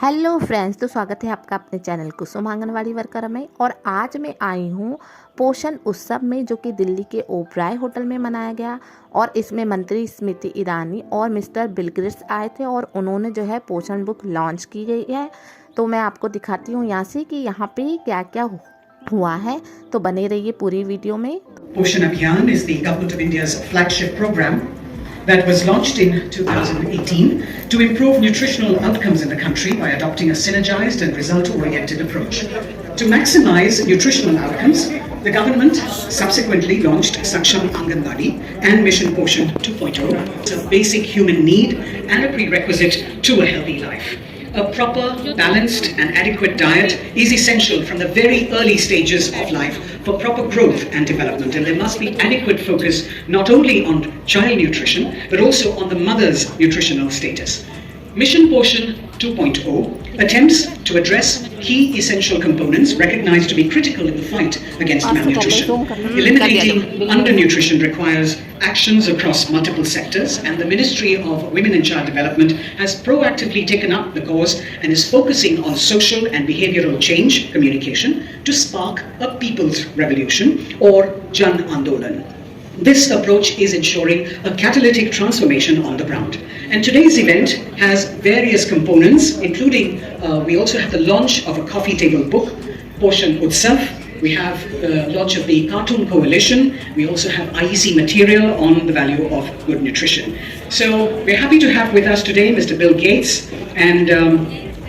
Hello friends, तो स्वागत है आपका अपने चैनल कुसुम आंगनवाड़ी वर्कर में। और आज मैं आई हूँ पोषण उत्सव में, जो कि दिल्ली के ओबराय होटल में मनाया गया। और इसमें मंत्री स्मृति ईरानी और मिस्टर बिल गेट्स आए थे और उन्होंने जो है पोषण बुक लॉन्च की गई है। तो मैं आपको दिखाती हूँ यहाँ से कि यहाँ पे क्या क्या हुआ है। तो बने रहिए पूरी वीडियो में। Poshan Abhiyan is the Government of India's flagship program that was launched in 2018 to improve nutritional outcomes in the country by adopting a synergized and result-oriented approach. To maximize nutritional outcomes, the government subsequently launched Saksham Anganwadi and Mission Poshan 2.0. It's a basic human need and a prerequisite to a healthy life. A proper, balanced and adequate diet is essential from the very early stages of life for proper growth and development, and there must be adequate focus not only on child nutrition but also on the mother's nutritional status. Mission Poshan 2.0 attempts to address key essential components recognized to be critical in the fight against malnutrition. Eliminating undernutrition requires actions across multiple sectors, and the Ministry of Women and Child Development has proactively taken up the cause and is focusing on social and behavioral change communication to spark a people's revolution, or Jan Andolan. This approach is ensuring a catalytic transformation on the ground. And today's event has various components, including we also have the launch of a coffee table book, Poshan Utsav. We have the launch of the Cartoon Coalition. We also have IEC material on the value of good nutrition. So we're happy to have with us today Mr. Bill Gates. And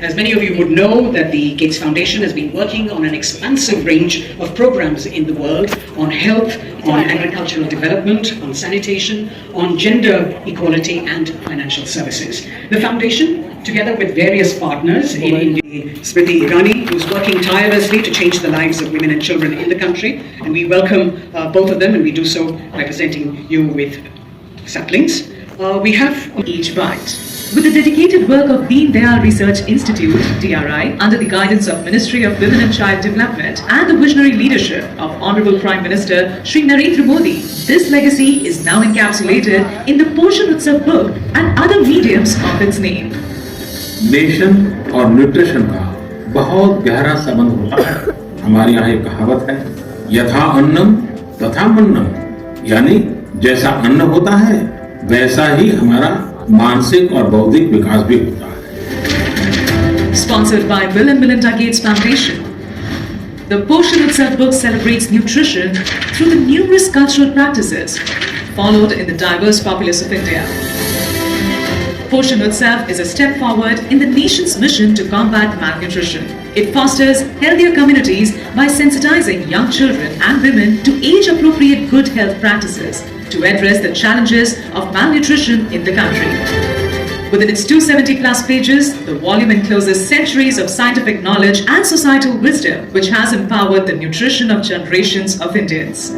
as many of you would know, that the Gates Foundation has been working on an expansive range of programs in the world on health, on agricultural development, on sanitation, on gender equality and financial services. The foundation, together with various partners in India, Smirti Irani, who's working tirelessly to change the lives of women and children in the country, and we welcome both of them, and we do so by presenting you with saplings. We have each bite. With the dedicated work of Deen Dayal Research Institute, DRI, under the guidance of Ministry of Women and Child Development and the visionary leadership of Honorable Prime Minister Shri Narendra Modi, this legacy is now encapsulated in the Poshan Utsav book and other mediums of its name. Nation और nutrition का बहुत गहरा संबंध होता है। हमारे यहाँ एक कहावत है, यथा अन्नम तथा मन्नम, यानी जैसा अन्न होता है वैसा ही हमारा मानसिक और बौद्धिक विकास भी होता है। Sponsored by Bill and Melinda Gates Foundation, the Poshan Utsav book celebrates nutrition through the numerous cultural practices followed in the diverse populace of India. Poshan Utsav is a step forward in the nation's mission to combat malnutrition. It fosters healthier communities by sensitizing young children and women to age-appropriate good health practices to address the challenges of malnutrition in the country. Within its 270 plus pages, the volume encloses centuries of scientific knowledge and societal wisdom which has empowered the nutrition of generations of Indians.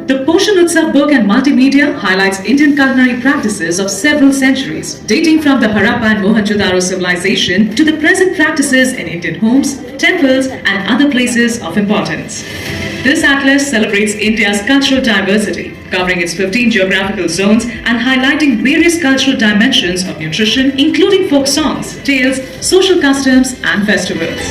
The Poshan Utsav book and multimedia highlights Indian culinary practices of several centuries, dating from the Harappa and Mohenjo-daro civilization to the present practices in Indian homes, temples and other places of importance. This atlas celebrates India's cultural diversity, covering its 15 geographical zones and highlighting various cultural dimensions of nutrition, including folk songs, tales, social customs and festivals.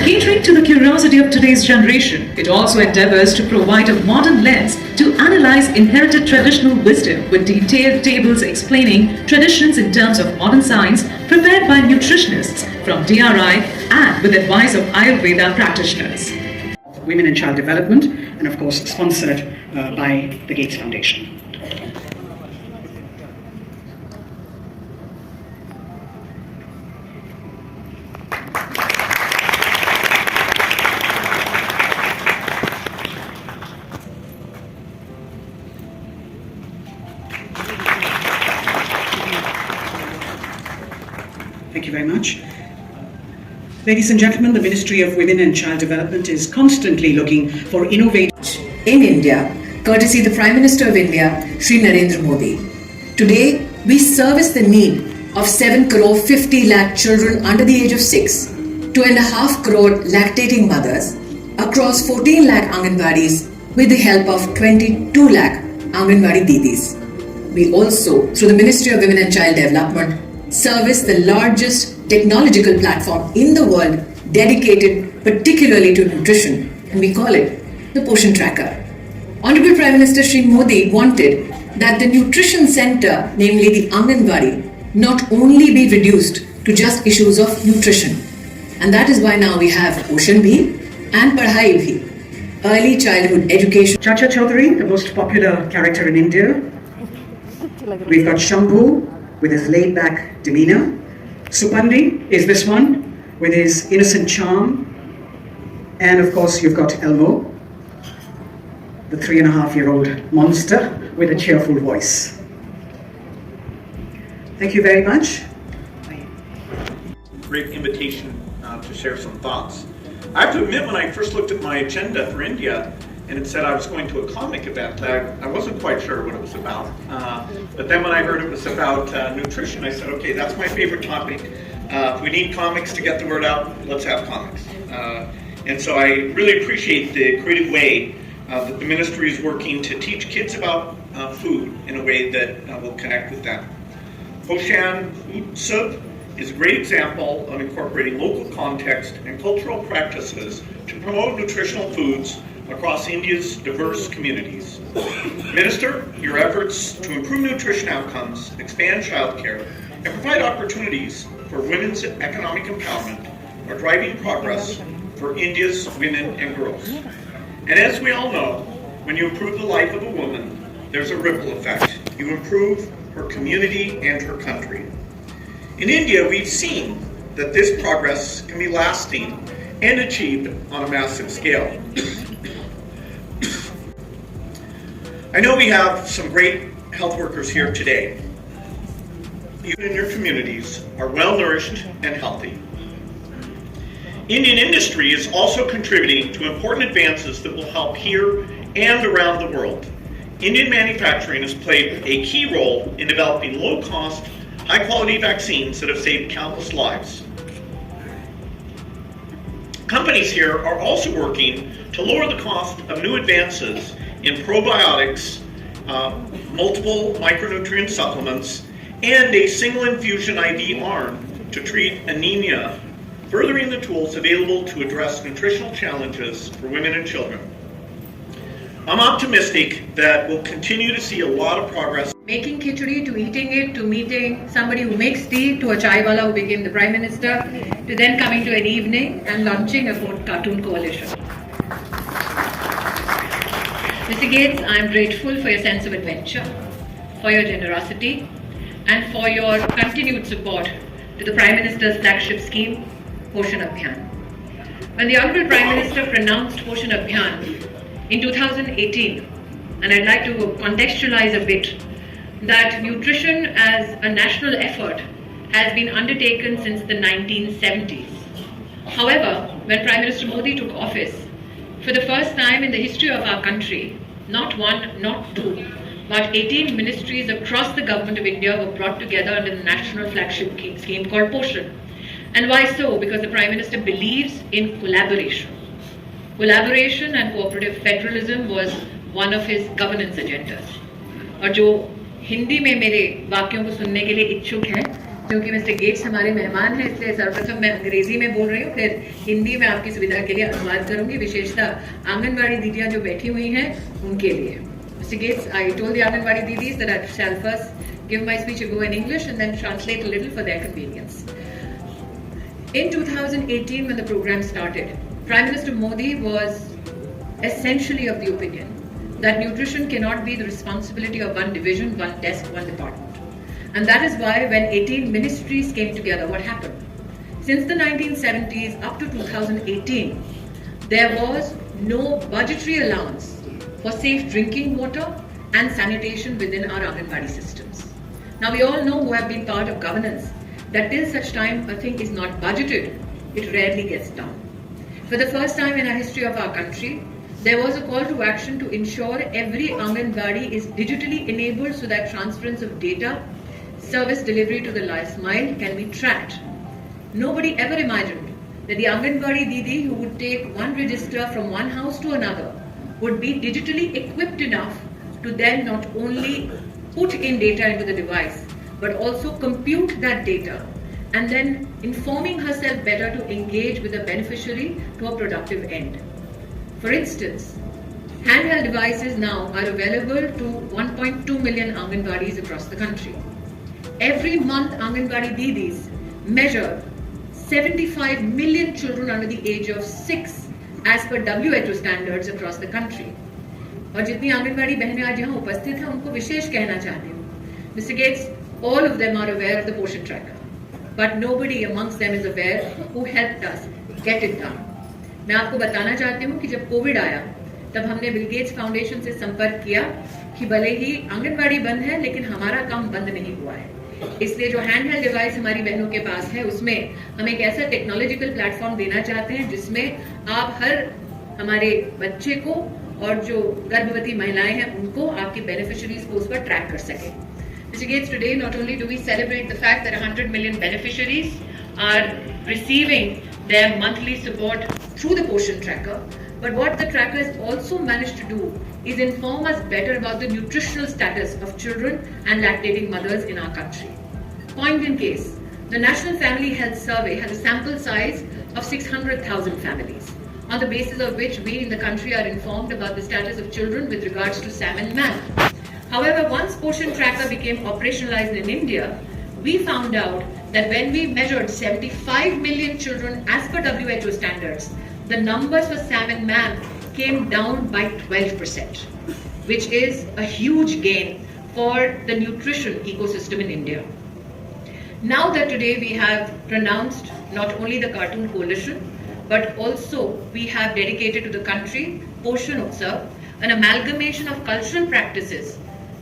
Catering to the curiosity of today's generation, it also endeavors to provide a modern lens to analyze inherited traditional wisdom with detailed tables explaining traditions in terms of modern science prepared by nutritionists from DRI and with advice of Ayurveda practitioners. Women and Child Development, and of course sponsored by the Gates Foundation. Thank you very much. Ladies and gentlemen, the Ministry of Women and Child Development is constantly looking for innovative in India, courtesy the Prime Minister of India, Shri Narendra Modi. Today, we service the need of 7 crore 50 lakh children under the age of 6, 2.5 crore lactating mothers across 14 lakh Anganwadis with the help of 22 lakh Anganwadi Didis. We also, through the Ministry of Women and Child Development, service the largest technological platform in the world dedicated particularly to nutrition, and we call it the Poshan Tracker. Honorable Prime Minister Shri Modi wanted that the nutrition center, namely the Anganwadi, not only be reduced to just issues of nutrition. And that is why now we have Poshan Bhi and Padhai Bhi, early childhood education. Chacha Chaudhary, the most popular character in India. We've got Shambhu with his laid-back demeanor. Supandi is this one with his innocent charm. And of course you've got Elmo, the 3.5-year-old monster with a cheerful voice. Thank you very much. Great invitation to share some thoughts. I have to admit, when I first looked at my agenda for India and it said I was going to a comic event, I wasn't quite sure what it was about. But then when I heard it was about nutrition, I said, okay, that's my favorite topic. If we need comics to get the word out, let's have comics. And so I really appreciate the creative way that the ministry is working to teach kids about food in a way that will connect with them. Poshan Utsav is a great example of incorporating local context and cultural practices to promote nutritional foods across India's diverse communities. Minister, your efforts to improve nutrition outcomes, expand childcare, and provide opportunities for women's economic empowerment are driving progress for India's women and girls. And as we all know, when you improve the life of a woman, there's a ripple effect. You improve her community and her country. In India, we've seen that this progress can be lasting and achieved on a massive scale. I know we have some great health workers here today. You in your communities are well nourished and healthy. Indian industry is also contributing to important advances that will help here and around the world. Indian manufacturing has played a key role in developing low-cost, high-quality vaccines that have saved countless lives. Companies here are also working to lower the cost of new advances in probiotics, multiple micronutrient supplements, and a single infusion IV arm to treat anemia, furthering the tools available to address nutritional challenges for women and children. I'm optimistic that we'll continue to see a lot of progress. Making khichdi to eating it, to meeting somebody who makes tea, to a chai wala who became the Prime Minister, to then coming to an evening and launching a cartoon coalition. Mr. Gates, I am grateful for your sense of adventure, for your generosity, and for your continued support to the Prime Minister's flagship scheme, Poshan Abhiyan. When the Honorable Prime Minister pronounced Poshan Abhiyan in 2018, and I'd like to contextualize a bit, that nutrition as a national effort has been undertaken since the 1970s. However, when Prime Minister Modi took office, for the first time in the history of our country, not one, not two, but 18 ministries across the government of India were brought together under the national flagship scheme called Poshan. And why so? Because the Prime Minister believes in collaboration. Collaboration and cooperative federalism was one of his governance agendas. और जो हिंदी में मेरे वाक्यों को सुनने के लिए इच्छुक हैं, क्योंकि मिस्टर गेट्स हमारे मेहमान हैं, इसलिए सर्वप्रथम मैं अंग्रेजी में बोल रही हूँ, फिर हिंदी में आपकी सुविधा के लिए अनुवाद करूँगी, विशेषतः आंगनवाड़ी दीदियाँ जो बैठी हुई हैं उनके लिए. Mr. Gates, I told the Anganwadi didis that I shall first give my speech a go in English and then translate a little for their convenience. In 2018, when the program started, Prime Minister Modi was essentially of the opinion that nutrition cannot be the responsibility of one division, one desk, one department. And that is why when 18 ministries came together, what happened? Since the 1970s up to 2018, there was no budgetary allowance for safe drinking water and sanitation within our Anganwadi systems. Now we all know who have been part of governance that till such time a thing is not budgeted, it rarely gets done. For the first time in our history of our country, there was a call to action to ensure every Anganwadi is digitally enabled so that transference of data, service delivery to the last mile can be tracked. Nobody ever imagined that the Anganwadi Didi who would take one register from one house to another would be digitally equipped enough to then not only put in data into the device, but also compute that data and then informing herself better to engage with the beneficiary to a productive end. For instance, handheld devices now are available to 1.2 million Anganwadis across the country. Every month, Anganwadi Didis measure 75 million children under the age of 6 as per WHO standards across the country. और जितनी आंगनवाड़ी बहनें आज यहाँ उपस्थित हैं उनको विशेष कहना चाहती हूँ. Mr. Gates, all of them are aware of the Poshan tracker, but nobody amongst them is aware who helped us get it done. मैं आपको बताना चाहती हूँ कि जब कोविड आया तब हमने बिल गेट्स फाउंडेशन से संपर्क किया कि भले ही आंगनवाड़ी बंद है लेकिन हमारा काम बंद नहीं हुआ है. इसलिए जो हैंडहेल्ड डिवाइस हमारी बहनों के पास है उसमें हम एक ऐसा टेक्नोलॉजिकल प्लेटफॉर्म देना चाहते हैं जिसमें आप हर हमारे बच्चे को और जो गर्भवती महिलाएं हैं उनको आपकी बेनिफिशियरीज को उस पर ट्रैक कर सके. Mr. Gates, today not only do we celebrate the fact that 100 million beneficiaries are receiving their monthly support through the Poshan tracker, but what the tracker has also managed to do is inform us better about the nutritional status of children and lactating mothers in our country. Point in case, the National Family Health Survey has a sample size of 600,000 families, on the basis of which we in the country are informed about the status of children with regards to SAM and MAM. However, once Poshan Tracker became operationalized in India, we found out that when we measured 75 million children as per WHO standards, the numbers for SAM and MAM came down by 12%, which is a huge gain for the nutrition ecosystem in India. Now that today we have pronounced not only the Cartoon Coalition, but also we have dedicated to the country Poshan Utsav, an amalgamation of cultural practices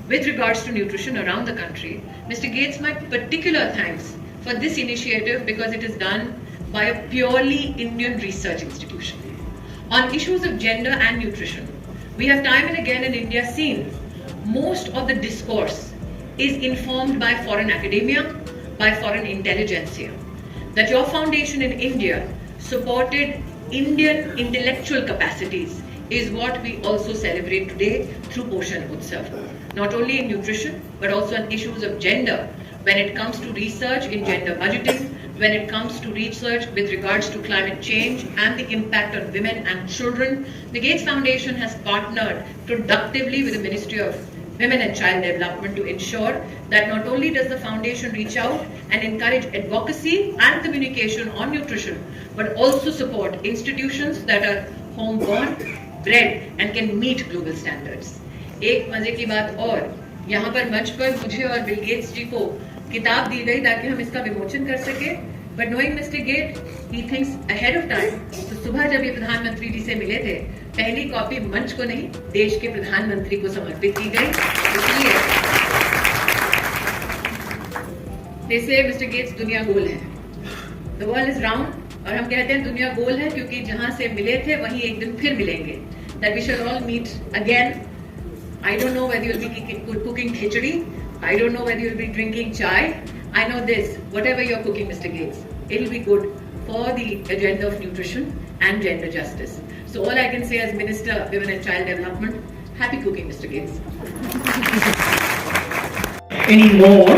with regards to nutrition around the country. Mr. Gates, my particular thanks for this initiative because it is done by a purely Indian research institution. On issues of gender and nutrition, we have time and again in India seen most of the discourse is informed by foreign academia, by foreign intelligentsia. That your foundation in India supported Indian intellectual capacities is what we also celebrate today through Poshan Utsav. Not only in nutrition, but also on issues of gender, when it comes to research in gender budgeting, when it comes to research with regards to climate change and the impact on women and children. The Gates Foundation has partnered productively with the Ministry of Women and Child Development to ensure that not only does the foundation reach out and encourage advocacy and communication on nutrition, but also support institutions that are homeborn, bred and can meet global standards. एक मजे की बात और, यहाँ पर मंच पर मुझे और बिल गेट्स जी को किताब दी गई ताकि हम इसका विमोचन कर सके. But knowing Mr. Gates, he thinks ahead of time. तो सुबह जब ये प्रधानमंत्री जी से मिले थे, पहली कॉपी मंच को नहीं, देश के प्रधानमंत्री को समर्पित की गई. इसलिए जैसे Mr. Gates दुनिया गोल है. The world is round. और हम कहते हैं दुनिया गोल है क्योंकि जहाँ से मिले थे वहीं एक दिन फिर मिलेंगे. That we shall all meet again. I don't know whether you'll be cooking khichdi. I don't know whether you'll be drinking chai. I know this, whatever you're cooking, Mr. Gates, it'll be good for the agenda of nutrition and gender justice. So all I can say as Minister of Women and Child Development, happy cooking, Mr. Gates. Any more